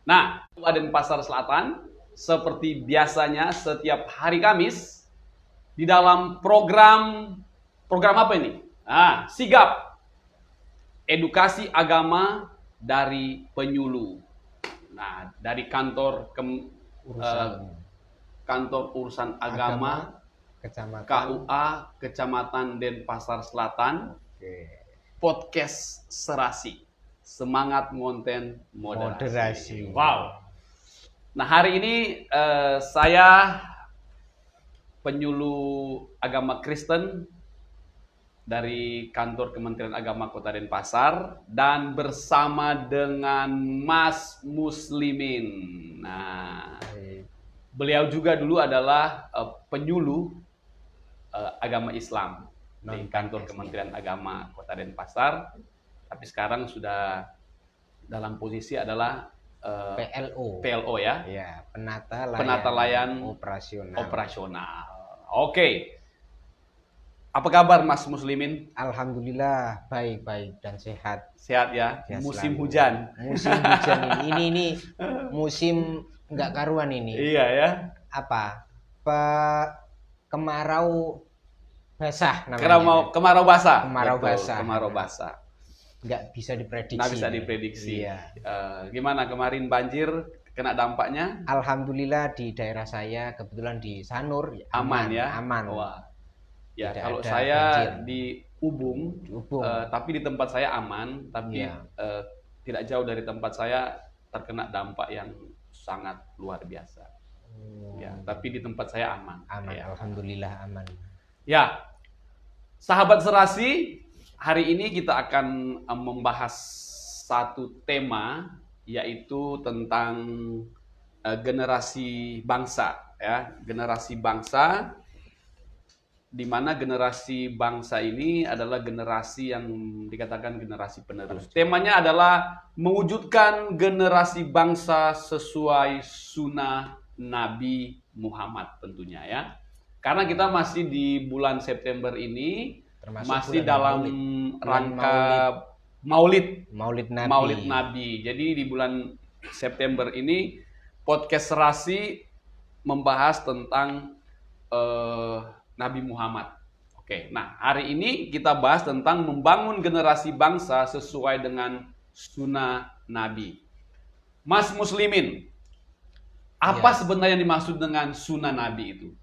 Nah, Denpasar Selatan, seperti biasanya setiap hari Kamis, di dalam program apa ini? Sigap, edukasi agama dari penyuluh. Nah, dari kantor urusan agama Kecamatan KUA Kecamatan Denpasar Selatan. Podcast Serasi. Semangat konten moderasi. Wow. Nah, hari ini saya penyuluh agama Kristen dari kantor Kementerian Agama Kota Denpasar dan bersama dengan Mas Muslimin. Nah, beliau juga dulu adalah penyuluh agama Islam di kantor Kementerian Agama Kota Denpasar, tapi sekarang sudah dalam posisi adalah PLO ya. Ya, penata layan operasional. Oke. Apa kabar Mas Muslimin? Alhamdulillah baik dan sehat. Sehat ya. Ya, musim selalu. Hujan. Musim hujan ini musim nggak karuan ini. Iya ya. Apa? Kemarau basah namanya. Kemarau basah. Kemarau basah. Nggak bisa diprediksi. Iya. Gimana kemarin banjir kena dampaknya? Alhamdulillah di daerah saya kebetulan di Sanur aman ya. Aman. Wah. Ya, tidak kalau ada saya banjir. di Ubung, tapi di tempat saya aman, tapi tidak jauh dari tempat saya terkena dampak yang sangat luar biasa. Ya, tapi di tempat saya aman. Ya. Alhamdulillah aman. Ya, sahabat Serasi, hari ini kita akan membahas satu tema, yaitu tentang generasi bangsa, ya, generasi bangsa. Di mana generasi bangsa ini adalah generasi yang dikatakan generasi penerus. Temanya adalah mewujudkan generasi bangsa sesuai sunnah Nabi Muhammad tentunya ya. Karena kita masih di bulan September ini, masih dalam rangka Maulid Nabi. Jadi di bulan September ini podcast Serasi membahas tentang Nabi Muhammad. Oke, nah hari ini kita bahas tentang membangun generasi bangsa sesuai dengan sunnah Nabi. Mas Muslimin, apa sebenarnya dimaksud dengan sunnah Nabi itu?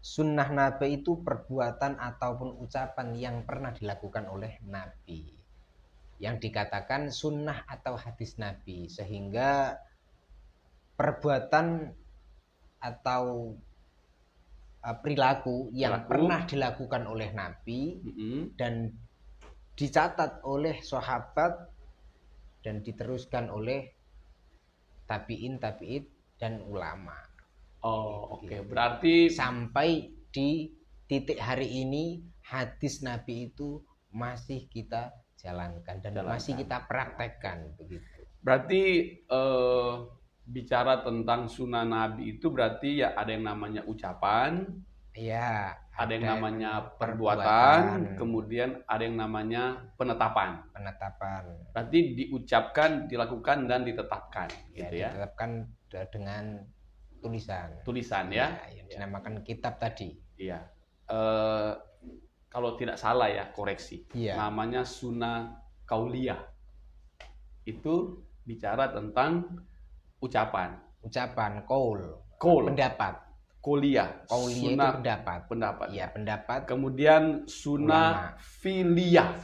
Sunnah Nabi itu perbuatan ataupun ucapan yang pernah dilakukan oleh Nabi, yang dikatakan sunnah atau hadis Nabi, sehingga perbuatan atau perilaku yang pernah dilakukan oleh Nabi dan dicatat oleh sahabat dan diteruskan oleh tabi'in dan ulama. Oke. Berarti sampai di titik hari ini hadis Nabi itu masih kita jalankan dan masih kita praktekkan begitu. Berarti bicara tentang sunnah Nabi itu berarti ya ada yang namanya ucapan, ya, ada yang namanya perbuatan, kemudian ada yang namanya penetapan. Berarti diucapkan, dilakukan dan ditetapkan, gitu ya. Ditetapkan dengan tulisan ya. Yang dinamakan kitab tadi. Iya. Kalau tidak salah ya, koreksi. Namanya sunnah kauliyah. Itu bicara tentang ucapan, qaul, pendapat. Kuliah itu pendapat. Ya, pendapat. Kemudian sunnah fi'liyah.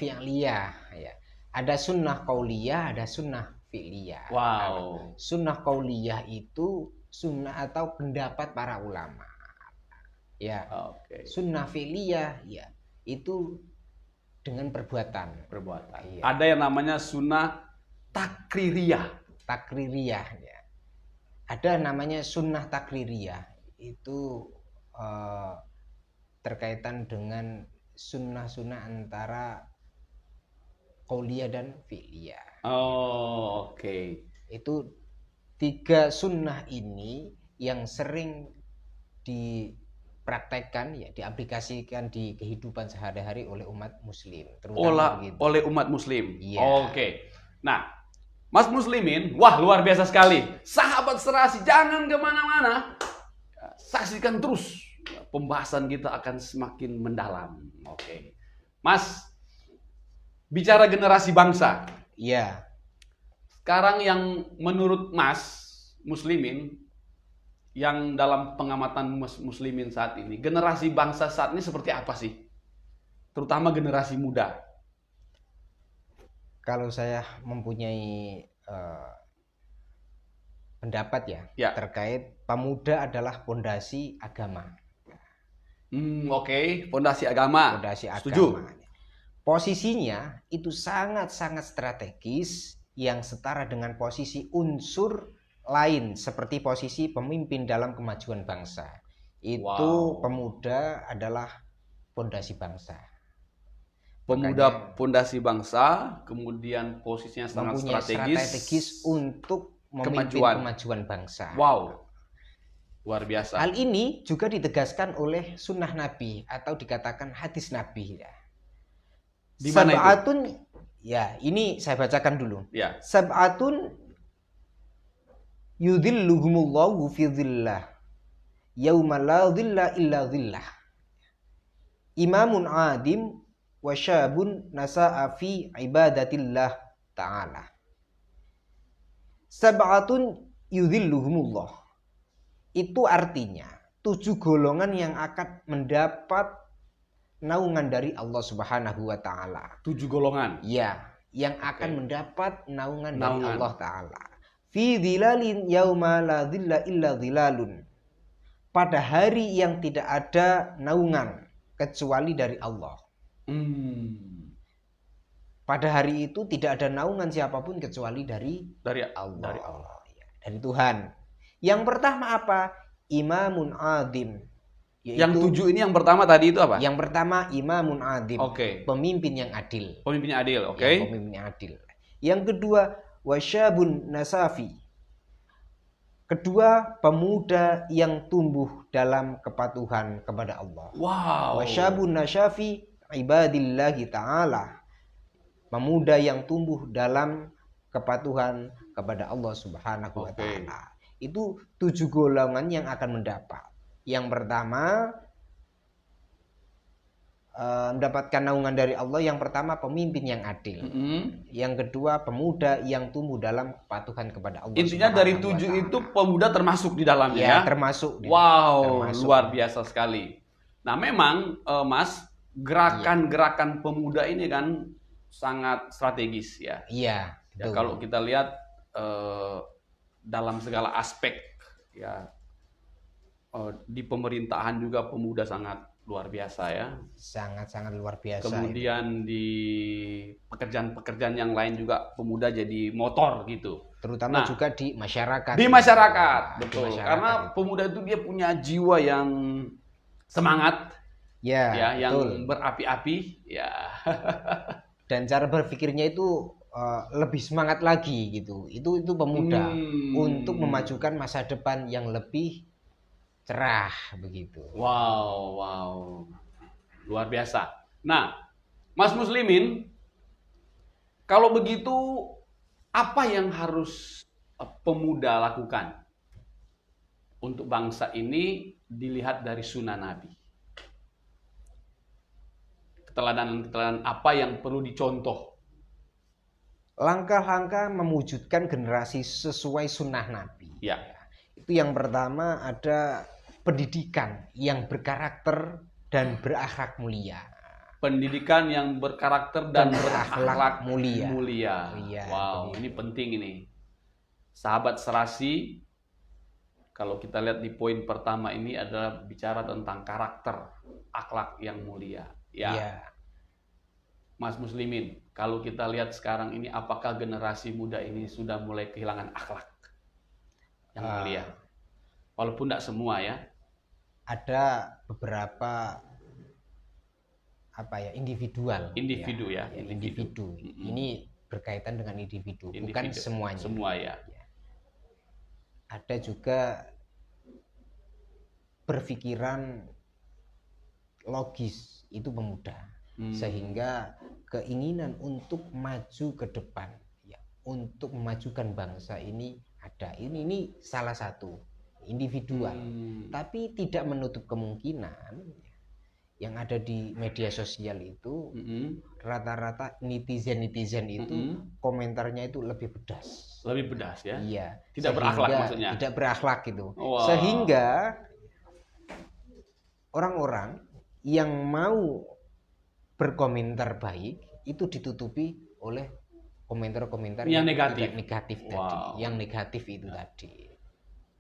Ya. Ada sunnah qauliyah, ada sunnah fi'liyah. Wow. Sunnah qauliyah itu sunnah atau pendapat para ulama. Ya. Sunnah fi'liyah ya itu dengan perbuatan. Ya. Ada yang namanya sunnah takririyah ya. Ada namanya sunnah takririyah, itu terkaitan dengan sunnah-sunnah antara qauliyah dan fi'liyah. Itu 3 sunnah ini yang sering dipraktekkan ya, diaplikasikan di kehidupan sehari-hari oleh umat muslim, terutama oleh umat muslim. Ya. Nah, Mas Muslimin, wah luar biasa sekali. Sahabat Serasi, jangan kemana-mana. Saksikan terus. Pembahasan kita akan semakin mendalam. Oke. Mas, bicara generasi bangsa. Iya. Sekarang yang menurut Mas Muslimin, yang dalam pengamatan Muslimin saat ini, generasi bangsa saat ini seperti apa sih? Terutama generasi muda. Kalau saya mempunyai pendapat Ya. terkait pemuda adalah pondasi agama. Oke. Pondasi agama. Pondasi Setuju. agama. Posisinya itu sangat-sangat strategis yang setara dengan posisi unsur lain seperti posisi pemimpin dalam kemajuan bangsa. Itu Wow. pemuda adalah pondasi bangsa. Pemuda pondasi bangsa, kemudian posisinya sangat Mempunyai strategis untuk memimpin kemajuan bangsa. Wow. Luar biasa. Hal ini juga ditegaskan oleh sunnah Nabi atau dikatakan hadis Nabi. Di mana itu? Sab'atun, ya ini saya bacakan dulu. Ya. Sab'atun yudhilluhumullahu fi dhillah yauma la dhilla illa dhillah. Imamun adim wa syabun nasa'a fi ibadatillah ta'ala. Sab'atun yudhilluhumullah. Itu artinya 7 golongan yang akan mendapat naungan dari Allah Subhanahu wa taala. 7 golongan. Ya, yang akan mendapat naungan dari Naungan. Allah taala. Fi dhilalin yauma la dhilla illa dhilalun. Pada hari yang tidak ada naungan kecuali dari Allah. Pada hari itu tidak ada naungan siapapun kecuali dari Allah. Dari Allah. Ya, dari Tuhan. Yang pertama apa? Imamun adim. Yang 7 ini yang pertama tadi itu apa? Yang pertama imamun adim. Oke. Pemimpin yang adil. Pemimpinnya adil, oke. Ya, pemimpin yang adil. Yang kedua wasyabun nasafi. Kedua, pemuda yang tumbuh dalam kepatuhan kepada Allah. Wow. Wasyabun nasyafi ibadillahi ta'ala. Pemuda yang tumbuh dalam kepatuhan kepada Allah Subhanahu wa taala. Itu 7 golongan yang akan mendapat. Yang pertama mendapatkan naungan dari Allah. Yang pertama pemimpin yang adil. Yang kedua pemuda yang tumbuh dalam kepatuhan kepada Allah. Intinya dari 7 itu pemuda termasuk di dalamnya ya? Termasuk. Wow, termasuk. Luar biasa sekali. Nah memang Mas, gerakan-gerakan pemuda ini kan sangat strategis ya. Iya. Ya, kalau kita lihat dalam segala aspek ya, di pemerintahan juga pemuda sangat luar biasa ya. Sangat-sangat luar biasa. Kemudian di pekerjaan-pekerjaan yang lain juga pemuda jadi motor gitu. Terutama juga di masyarakat. Di masyarakat, betul. Di masyarakat karena pemuda itu dia punya jiwa yang semangat, ya, yang berapi-api, ya. Dan cara berpikirnya itu lebih semangat lagi gitu. Itu pemuda untuk memajukan masa depan yang lebih cerah begitu. Wow. Luar biasa. Nah, Mas Muslimin, kalau begitu apa yang harus pemuda lakukan untuk bangsa ini dilihat dari sunnah Nabi? Keteladanan apa yang perlu dicontoh? Langkah-langkah mewujudkan generasi sesuai sunnah Nabi. Ya. Itu yang pertama ada pendidikan yang berkarakter dan berakhlak mulia. Pendidikan yang berkarakter dan berakhlak mulia. Wow, ini penting ini. Sahabat Serasi, kalau kita lihat di poin pertama ini adalah bicara tentang karakter, akhlak yang mulia. Ya. Mas Muslimin, kalau kita lihat sekarang ini, apakah generasi muda ini sudah mulai kehilangan akhlak yang mulia? Walaupun tidak semua ya. Ada beberapa individual. Individu. Ini berkaitan dengan individu, bukan semuanya. Semua ya. Ada juga berpikiran logis, itu pemuda. Sehingga keinginan untuk maju ke depan, untuk memajukan bangsa ini ada. Ini salah satu individual. Tapi tidak menutup kemungkinan yang ada di media sosial itu rata-rata netizen itu komentarnya itu lebih pedas. Lebih pedas ya? Iya. Tidak berakhlak maksudnya? Tidak berakhlak gitu. Wow. Sehingga orang-orang yang mau berkomentar baik itu ditutupi oleh komentar-komentar yang negatif wow. tadi. Yang negatif itu tadi.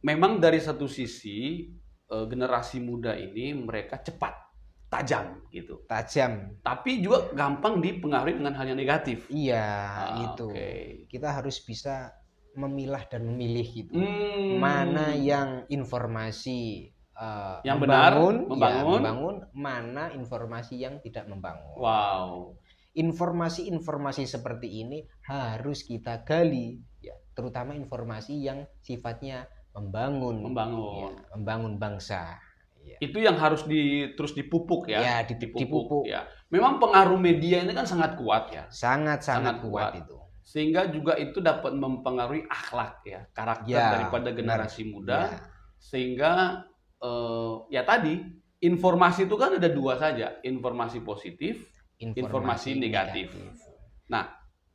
Memang dari satu sisi generasi muda ini mereka cepat, tajam gitu. Tajam. Tapi juga gampang dipengaruhi dengan hal yang negatif. Iya, itu. Okay. Kita harus bisa memilah dan memilih gitu. Mana yang informasi yang membangun, mana informasi yang tidak membangun. Wow. Informasi-informasi seperti ini harus kita gali, ya, terutama informasi yang sifatnya membangun bangsa. Ya. Itu yang harus terus dipupuk ya. Ya, dipupuk. Ya. Memang pengaruh media ini kan sangat kuat ya. Sangat kuat itu. Sehingga juga itu dapat mempengaruhi akhlak ya, karakter daripada generasi muda. Ya. Sehingga ya tadi informasi itu kan ada dua saja, informasi positif, informasi negatif. Nah,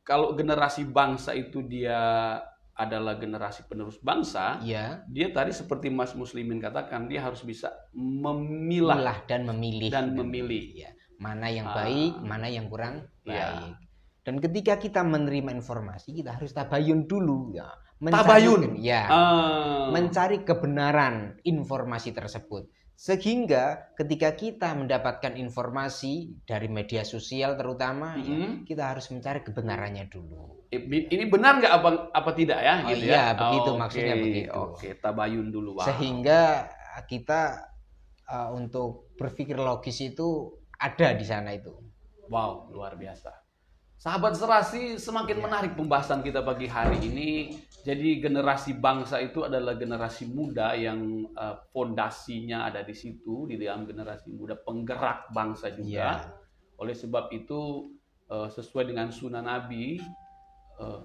kalau generasi bangsa itu dia adalah generasi penerus bangsa, ya. Dia tadi seperti Mas Muslimin katakan, dia harus bisa memilah dan memilih. Ya. Mana yang baik, mana yang kurang baik. Dan ketika kita menerima informasi, kita harus tabayun dulu, ya. Mencari kebenaran informasi tersebut. Sehingga ketika kita mendapatkan informasi dari media sosial terutama, ya, kita harus mencari kebenarannya dulu. Ini benar nggak apa tidak ya? Oh gitu iya, ya? Begitu maksudnya begitu. Oke, tabayun dulu. Wow. Sehingga kita untuk berpikir logis itu ada di sana itu. Wow, luar biasa. Sahabat Serasi, semakin menarik pembahasan kita pagi hari ini. Jadi generasi bangsa itu adalah generasi muda yang fondasinya ada di situ, di dalam generasi muda, penggerak bangsa juga. Oleh sebab itu, sesuai dengan sunnah Nabi,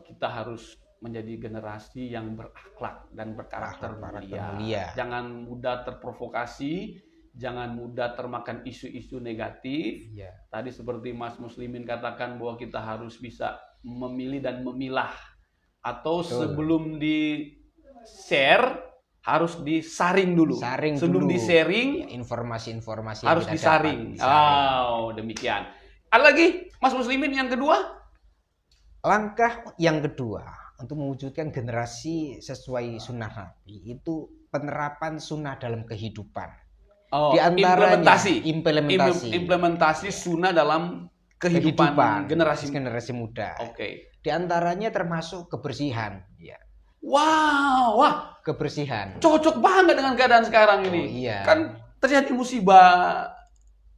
kita harus menjadi generasi yang berakhlak dan berkarakter mulia. Jangan mudah terprovokasi, jangan mudah termakan isu-isu negatif. Tadi seperti Mas Muslimin katakan bahwa kita harus bisa memilih dan memilah. Atau sebelum di-share, harus disaring dulu. Sebelum di-sharing, informasi-informasi harus disaring. Demikian. Ada lagi, Mas Muslimin, yang kedua? Langkah yang kedua untuk mewujudkan generasi sesuai sunnah Nabi itu penerapan sunnah dalam kehidupan. Di antaranya implementasi sunnah dalam kehidupan generasi muda. Di antaranya termasuk kebersihan. Wah, kebersihan. Cocok banget dengan keadaan sekarang ini. Kan terjadi musibah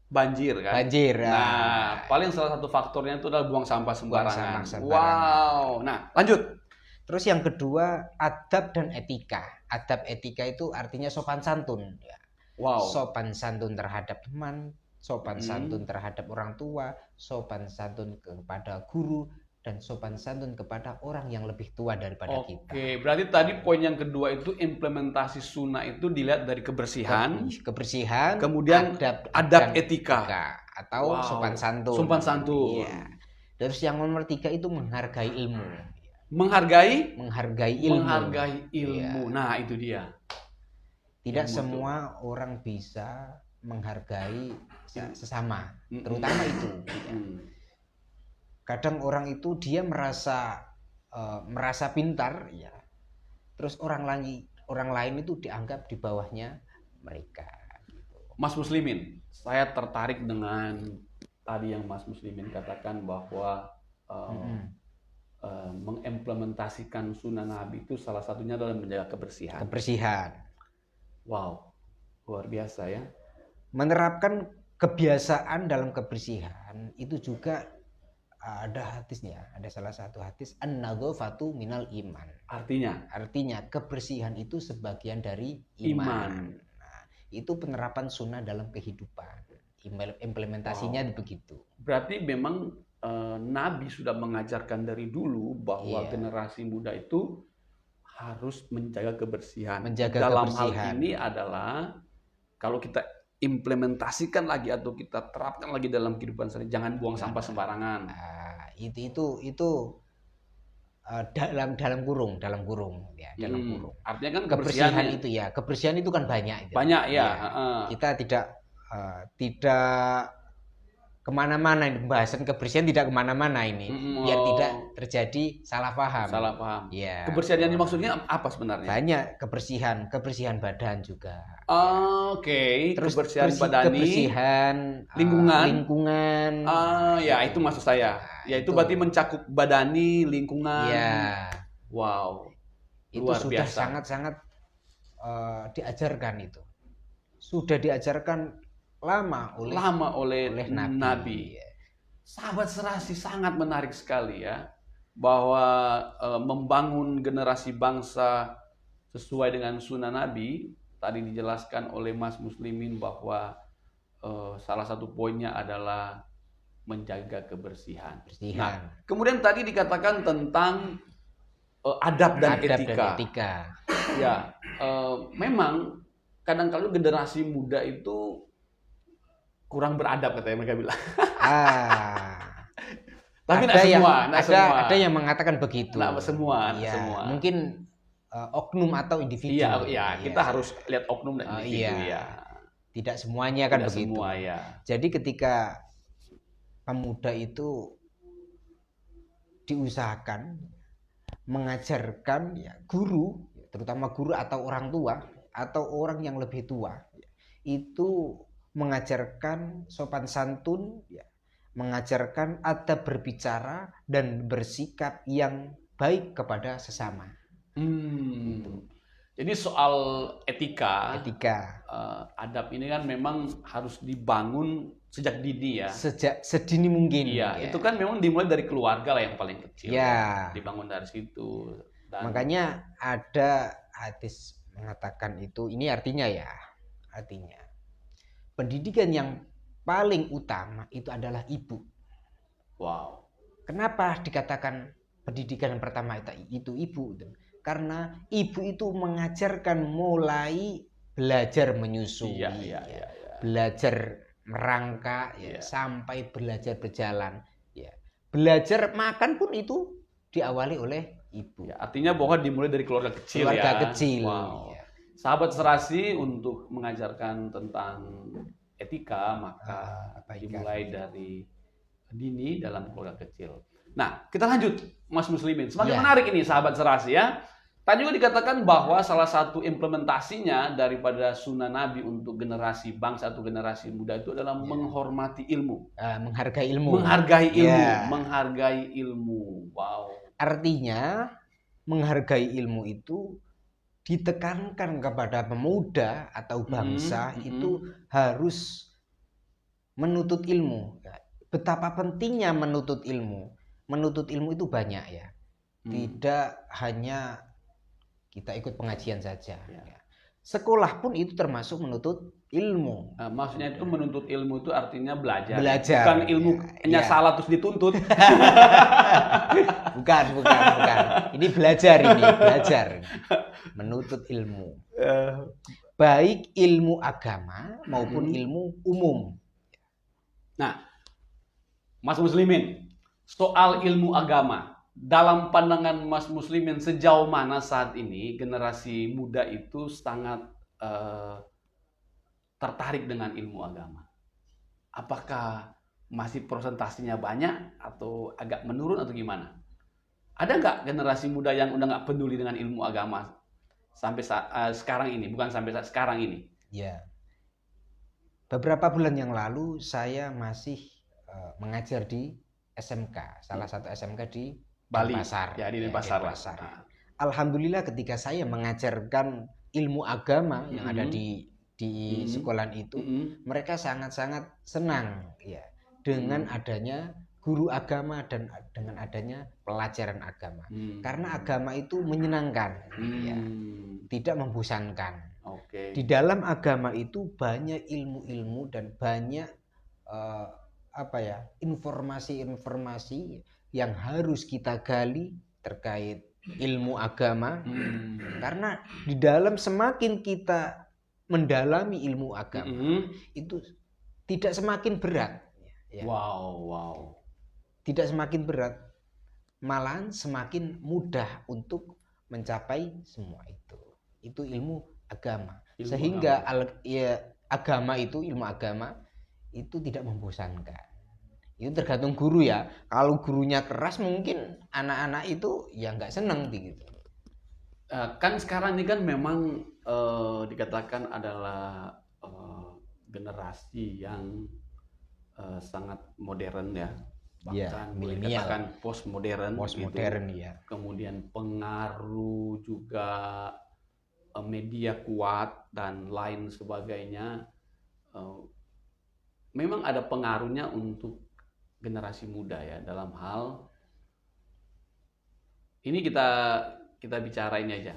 banjir kan. Nah, paling salah satu faktornya itu adalah buang sampah sembarangan. Wow. Nah, lanjut. Terus yang kedua, adab dan etika. Adab etika itu artinya sopan santun. Wow. Sopan santun terhadap teman, sopan santun terhadap orang tua, sopan santun kepada guru, dan sopan santun kepada orang yang lebih tua daripada kita. Oke, berarti tadi poin yang kedua itu implementasi sunnah itu dilihat dari kebersihan, kemudian adab etika atau sopan santun. Sopan santun. Iya. Terus yang nomor 3 itu menghargai ilmu. Menghargai Iya. ilmu. Nah, itu dia. Tidak semua orang bisa menghargai sesama, terutama itu. Kadang orang itu dia merasa pintar, ya. Terus orang lain itu dianggap di bawahnya mereka. Mas Muslimin, saya tertarik dengan tadi yang Mas Muslimin katakan bahwa mengimplementasikan sunnah Nabi itu salah satunya adalah menjaga kebersihan. Wow, luar biasa ya. Menerapkan kebiasaan dalam kebersihan itu juga ada hadisnya, ada salah satu hadis an-nadzafatu minal iman. Artinya kebersihan itu sebagian dari iman. Nah, itu penerapan sunnah dalam kehidupan. Implementasinya begitu. Berarti memang Nabi sudah mengajarkan dari dulu bahwa Iya. generasi muda itu harus menjaga kebersihan. Menjaga Dalam kebersihan. hal ini adalah kalau kita implementasikan lagi atau kita terapkan lagi dalam kehidupan sehari, jangan buang sampah sembarangan. Nah, itu dalam kurung ya, dalam kurung. Artinya kan Kebersihan itu ya, kebersihan itu kan banyak itu. banyak ya. Kita tidak kemana-mana, pembahasan kebersihan tidak kemana-mana ini, biar tidak terjadi salah paham. Salah paham. Ya. Kebersihan ini maksudnya apa sebenarnya? Banyak kebersihan badan juga. Oke. Terus Kebersihan badani, kebersihan lingkungan. Ya itu maksud saya. Ya itu berarti mencakup badani, lingkungan. Ya. Wow. Itu Luar sudah biasa. sangat-sangat diajarkan itu. Sudah diajarkan lama oleh Nabi. Sahabat serasi sangat menarik sekali ya, bahwa membangun generasi bangsa sesuai dengan sunnah Nabi. Tadi dijelaskan oleh Mas Muslimin bahwa salah satu poinnya adalah menjaga kebersihan. Nah, kemudian tadi dikatakan tentang adab dan etika. Ya, memang kadang-kadang generasi muda itu kurang beradab, katanya mereka bilang. Tapi ada yang mengatakan begitu. Nah, semua. Mungkin oknum atau individu. Iya, kita harus lihat oknum dan individu ya. Tidak semuanya kan begitu. Semua, ya. Jadi ketika pemuda itu diusahakan mengajarkan guru, terutama guru atau orang tua atau orang yang lebih tua, itu mengajarkan sopan santun, mengajarkan adab berbicara dan bersikap yang baik kepada sesama. Jadi soal etika, adab ini kan memang harus dibangun sejak dini ya. Sejak sedini mungkin. Iya, itu kan memang dimulai dari keluarga lah yang paling kecil. Ya. Dibangun dari situ. Makanya ada hadis mengatakan itu, ini artinya pendidikan yang paling utama itu adalah ibu. Wow. Kenapa dikatakan pendidikan yang pertama itu ibu? Karena ibu itu mengajarkan mulai belajar menyusui, belajar merangkak, sampai belajar berjalan. Belajar makan pun itu diawali oleh ibu. Artinya bahwa dimulai dari keluarga kecil. Wow. Sahabat serasi untuk mengajarkan tentang etika, maka dimulai dari dini dalam keluarga kecil. Nah, kita lanjut, Mas Muslimin. Semakin menarik ini, sahabat serasi ya. Tadi juga dikatakan bahwa salah satu implementasinya daripada sunnah Nabi untuk generasi bangsa atau generasi muda itu adalah menghormati ilmu. Menghargai ilmu. Menghargai ilmu. Wow. Artinya, menghargai ilmu itu ditekankan kepada pemuda atau bangsa itu harus menuntut ilmu. Betapa pentingnya menuntut ilmu. Menuntut ilmu itu banyak ya. Tidak hanya kita ikut pengajian saja. Sekolah pun itu termasuk menuntut ilmu. Maksudnya itu menuntut ilmu itu artinya belajar. Bukan ilmu hanya salah terus dituntut. bukan. Ini belajar. Menuntut ilmu. Baik ilmu agama maupun ilmu umum. Nah, Mas Muslimin, soal ilmu agama, dalam pandangan Mas Muslimin sejauh mana saat ini generasi muda itu sangat tertarik dengan ilmu agama? Apakah masih persentasinya banyak atau agak menurun atau gimana? Ada nggak generasi muda yang udah nggak peduli dengan ilmu agama sampai sekarang ini? Bukan sampai sekarang ini. Ya. Beberapa bulan yang lalu saya masih mengajar di SMK, salah satu SMK di Bali. Denpasar. Ya, di Denpasar. Alhamdulillah ketika saya mengajarkan ilmu agama yang ada di sekolah itu, mereka sangat-sangat senang ya dengan adanya guru agama dan dengan adanya pelajaran agama. Karena agama itu menyenangkan, ya, tidak membosankan. Di dalam agama itu banyak ilmu-ilmu dan banyak informasi-informasi yang harus kita gali terkait ilmu agama. Karena di dalam semakin kita mendalami ilmu agama itu tidak semakin berat. Ya. Wow. Tidak semakin berat, malahan semakin mudah untuk mencapai semua itu. Itu ilmu agama. Sehingga ilmu agama itu tidak membosankan. Itu tergantung guru ya. Kalau gurunya keras mungkin anak-anak itu ya nggak seneng gitu. Kan sekarang ini kan memang dikatakan adalah generasi yang sangat modern ya, bahkan boleh dikatakan postmodern gitu. Ya. Kemudian pengaruh juga media kuat dan lain sebagainya, memang ada pengaruhnya untuk generasi muda ya, dalam hal ini kita bicara ini aja.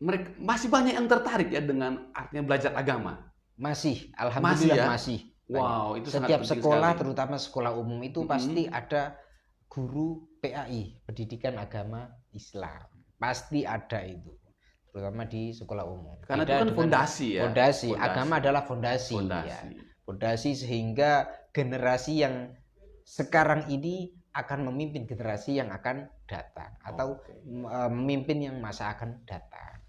Mereka masih banyak yang tertarik ya dengan artinya belajar agama. Masih, alhamdulillah masih. Wow, itu setiap sangat sekolah, sekali. terutama sekolah umum itu pasti ada guru PAI, Pendidikan Agama Islam. Pasti ada itu, terutama di sekolah umum. Karena itu kan fondasi ya. Fondasi, agama adalah fondasi. Ya. Fondasi sehingga generasi yang sekarang ini akan memimpin generasi yang akan datang atau memimpin yang masa akan datang.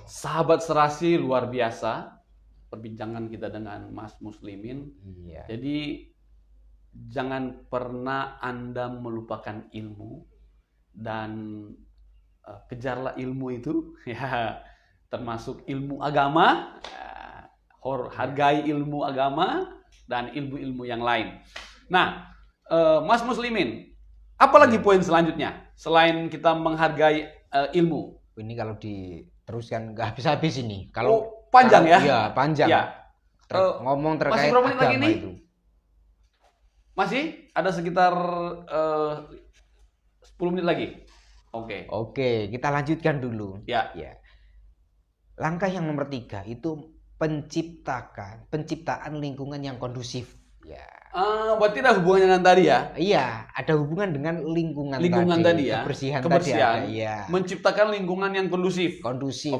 Sahabat Serasi, luar biasa perbincangan kita dengan Mas Muslimin. Iya. Jadi jangan pernah Anda melupakan ilmu dan kejarlah ilmu itu ya, termasuk ilmu agama, hargai ilmu agama dan ilmu-ilmu yang lain. Nah, Mas Muslimin, apalagi poin selanjutnya selain kita menghargai ilmu? Ini kalau diteruskan nggak habis-habis ini. Kalau panjang ya? Iya, panjang. Ya. Ngomong terkait masih berapa menit agama lagi nih? itu. Masih ada sekitar 10 menit lagi. Oke, kita lanjutkan dulu. Ya. Langkah yang nomor 3 itu penciptaan lingkungan yang kondusif. Ya. Berarti ada hubungannya dengan tadi ya? Iya, ada hubungan dengan lingkungan tadi ya. Kebersihan tadi ada, ya. Menciptakan lingkungan yang kondusif.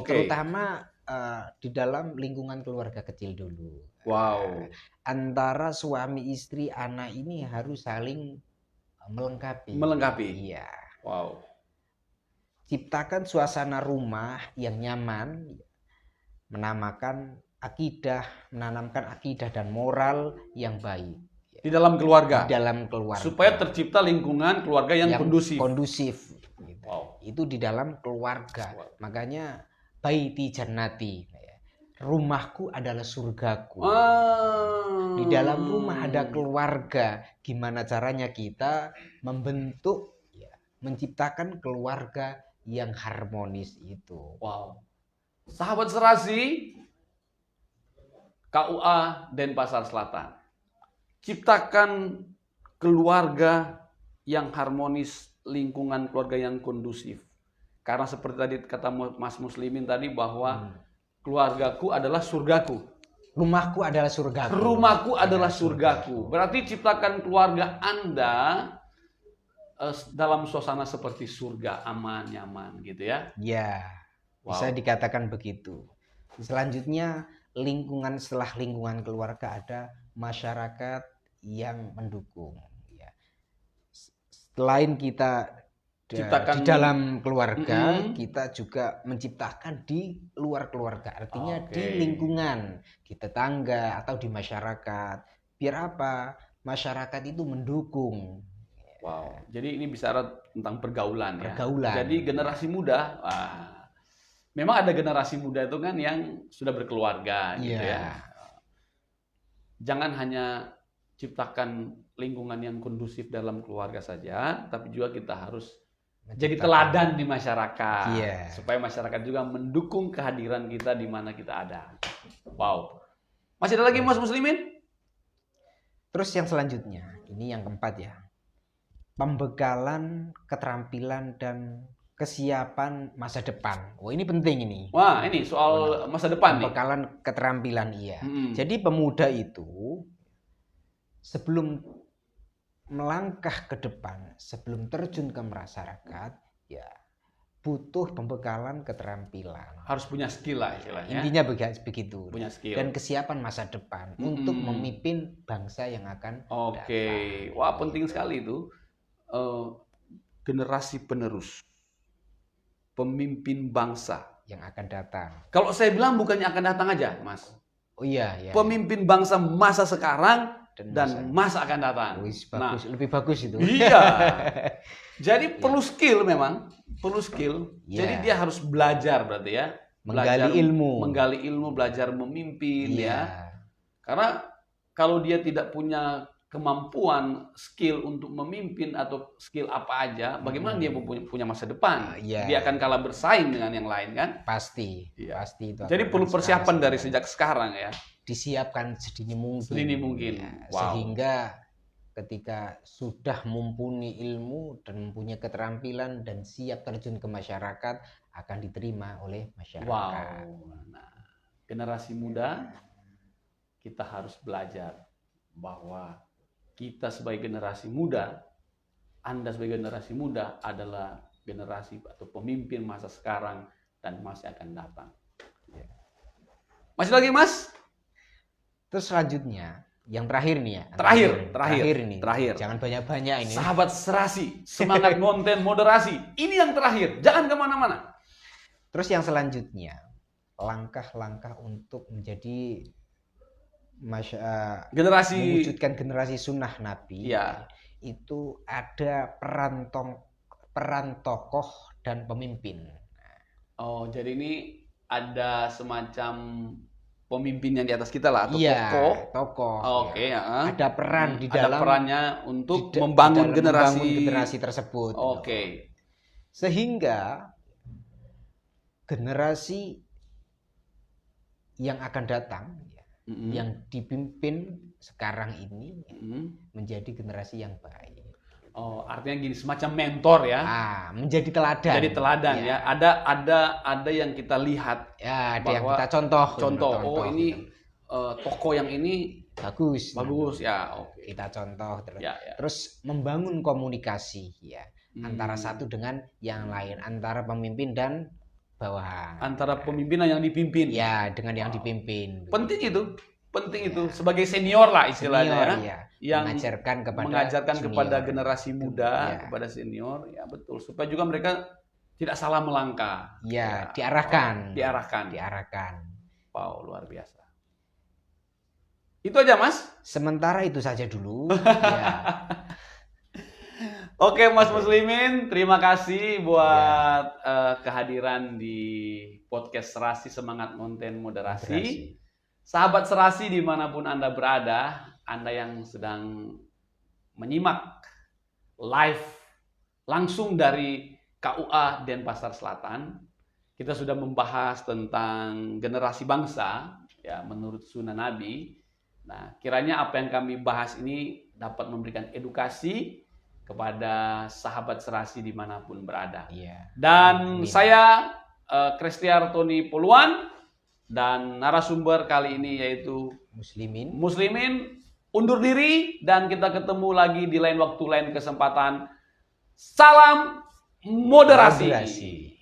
Terutama di dalam lingkungan keluarga kecil dulu. Wow. Antara suami istri anak ini harus saling melengkapi. Iya. Wow. Ciptakan suasana rumah yang nyaman, menanamkan akidah dan moral yang baik. Di dalam keluarga. Supaya tercipta lingkungan keluarga yang kondusif. Gitu. Wow. Itu di dalam keluarga. Wow. Makanya baiti jannati. Rumahku adalah surgaku. Di dalam rumah ada keluarga. Gimana caranya kita membentuk, menciptakan keluarga yang harmonis itu. Wow. Sahabat Serasi, KUA Denpasar Selatan. Ciptakan keluarga yang harmonis, lingkungan keluarga yang kondusif. Karena seperti tadi kata Mas Muslimin tadi bahwa keluargaku adalah surgaku. Rumahku adalah surgaku. Rumahku adalah surgaku. Berarti ciptakan keluarga Anda dalam suasana seperti surga, aman, nyaman gitu ya. Ya, bisa dikatakan begitu. Selanjutnya setelah lingkungan keluarga ada masyarakat yang mendukung. Ya. Selain kita ciptakan di dalam keluarga, kita juga menciptakan di luar keluarga. Artinya di lingkungan, di tetangga atau di masyarakat. Biar apa? Masyarakat itu mendukung. Wow. Jadi ini bicara tentang pergaulan ya. Jadi generasi muda, memang ada generasi muda itu kan yang sudah berkeluarga gitu ya. Jangan hanya ciptakan lingkungan yang kondusif dalam keluarga saja, tapi juga kita harus jadi teladan di masyarakat. Supaya masyarakat juga mendukung kehadiran kita di mana kita ada. Wow. Masih ada lagi Mas Muslimin? Terus yang selanjutnya, ini yang keempat ya. Pembekalan keterampilan dan kesiapan masa depan. Oh, ini penting ini. Wah, ini soal masa depan nih. Pembekalan keterampilan, iya. Mm-mm. Jadi pemuda itu sebelum melangkah ke depan, sebelum terjun ke masyarakat, ya butuh pembekalan keterampilan. Harus punya skill lah istilahnya. Intinya begitu. Punya skill. Dan kesiapan masa depan untuk memimpin bangsa yang akan Oke, datang. wah penting sekali itu. Generasi penerus, pemimpin bangsa. Yang akan datang. Kalau saya bilang bukannya akan datang aja, Mas. Oh iya, ya. Pemimpin bangsa masa sekarang dan masa akan datang. Wis, bagus, lebih bagus itu. Iya. Jadi perlu skill memang, perlu skill. Iya. Jadi dia harus belajar berarti ya. Menggali ilmu. Menggali ilmu, belajar memimpin Iya. ya. Karena kalau dia tidak punya kemampuan, skill untuk memimpin atau skill apa aja, bagaimana dia punya masa depan? Iya. Dia akan kalah bersaing dengan yang lain kan? Pasti, Iya. pasti itu. Jadi akan perlu persiapan dari sekarang. sejak sekarang ya. Disiapkan sedini mungkin. Sedini mungkin. Ya, Wow. Sehingga ketika sudah mumpuni ilmu dan mempunyai keterampilan dan siap terjun ke masyarakat akan diterima oleh masyarakat. Wow. Nah, generasi muda kita harus belajar bahwa kita sebagai generasi muda, Anda sebagai generasi muda adalah generasi atau pemimpin masa sekarang dan masa yang akan datang. Masih lagi, Mas? Terus selanjutnya, yang terakhir nih ya. Terakhir ini. terakhir. Jangan banyak-banyak ini. Sahabat Serasi, semangat konten moderasi. Ini yang terakhir, jangan kemana-mana. Terus yang selanjutnya, langkah-langkah untuk menjadi Generasi mewujudkan generasi sunnah Nabi. Iya. Itu ada peran tokoh dan pemimpin. Oh, jadi ini ada semacam pemimpin yang di atas kita lah atau Iya, tokoh. tokoh. Oke, ya. ya. Ada peran di dalam ada perannya untuk di membangun dalam generasi. membangun generasi tersebut. Oke. Sehingga generasi yang akan datang, yang dipimpin sekarang ini menjadi generasi yang baik. Oh, artinya gini, semacam mentor ya. Menjadi teladan. Jadi teladan ya. Ada yang kita lihat. Ya, ada yang bahwa kita contoh. Ini tokoh yang ini bagus. ya. Oke. Kita contoh terus. Ya. Terus membangun komunikasi ya antara satu dengan yang lain, antara pemimpin dan bawahan. Antara pemimpin dan yang dipimpin. Ya, dengan yang dipimpin. Penting itu sebagai senior lah istilahnya. Ya. Yang mengajarkan kepada generasi muda, kepada senior, ya betul, supaya juga mereka tidak salah melangkah. Ya, diarahkan. Wow, luar biasa. Itu aja, Mas. Sementara itu saja dulu. Ya. Oke, Mas Muslimin, terima kasih buat kehadiran di podcast Serasi Semangat Konten Moderasi. Sahabat Serasi dimanapun Anda berada, Anda yang sedang menyimak live langsung dari KUA Denpasar Selatan, kita sudah membahas tentang generasi bangsa, ya menurut Sunnah Nabi. Nah, kiranya apa yang kami bahas ini dapat memberikan edukasi kepada sahabat Serasi dimanapun berada. Iya. Dan saya Kristiartoni Poluan dan narasumber kali ini yaitu Muslimin undur diri dan kita ketemu lagi di lain waktu, lain kesempatan. Salam moderasi.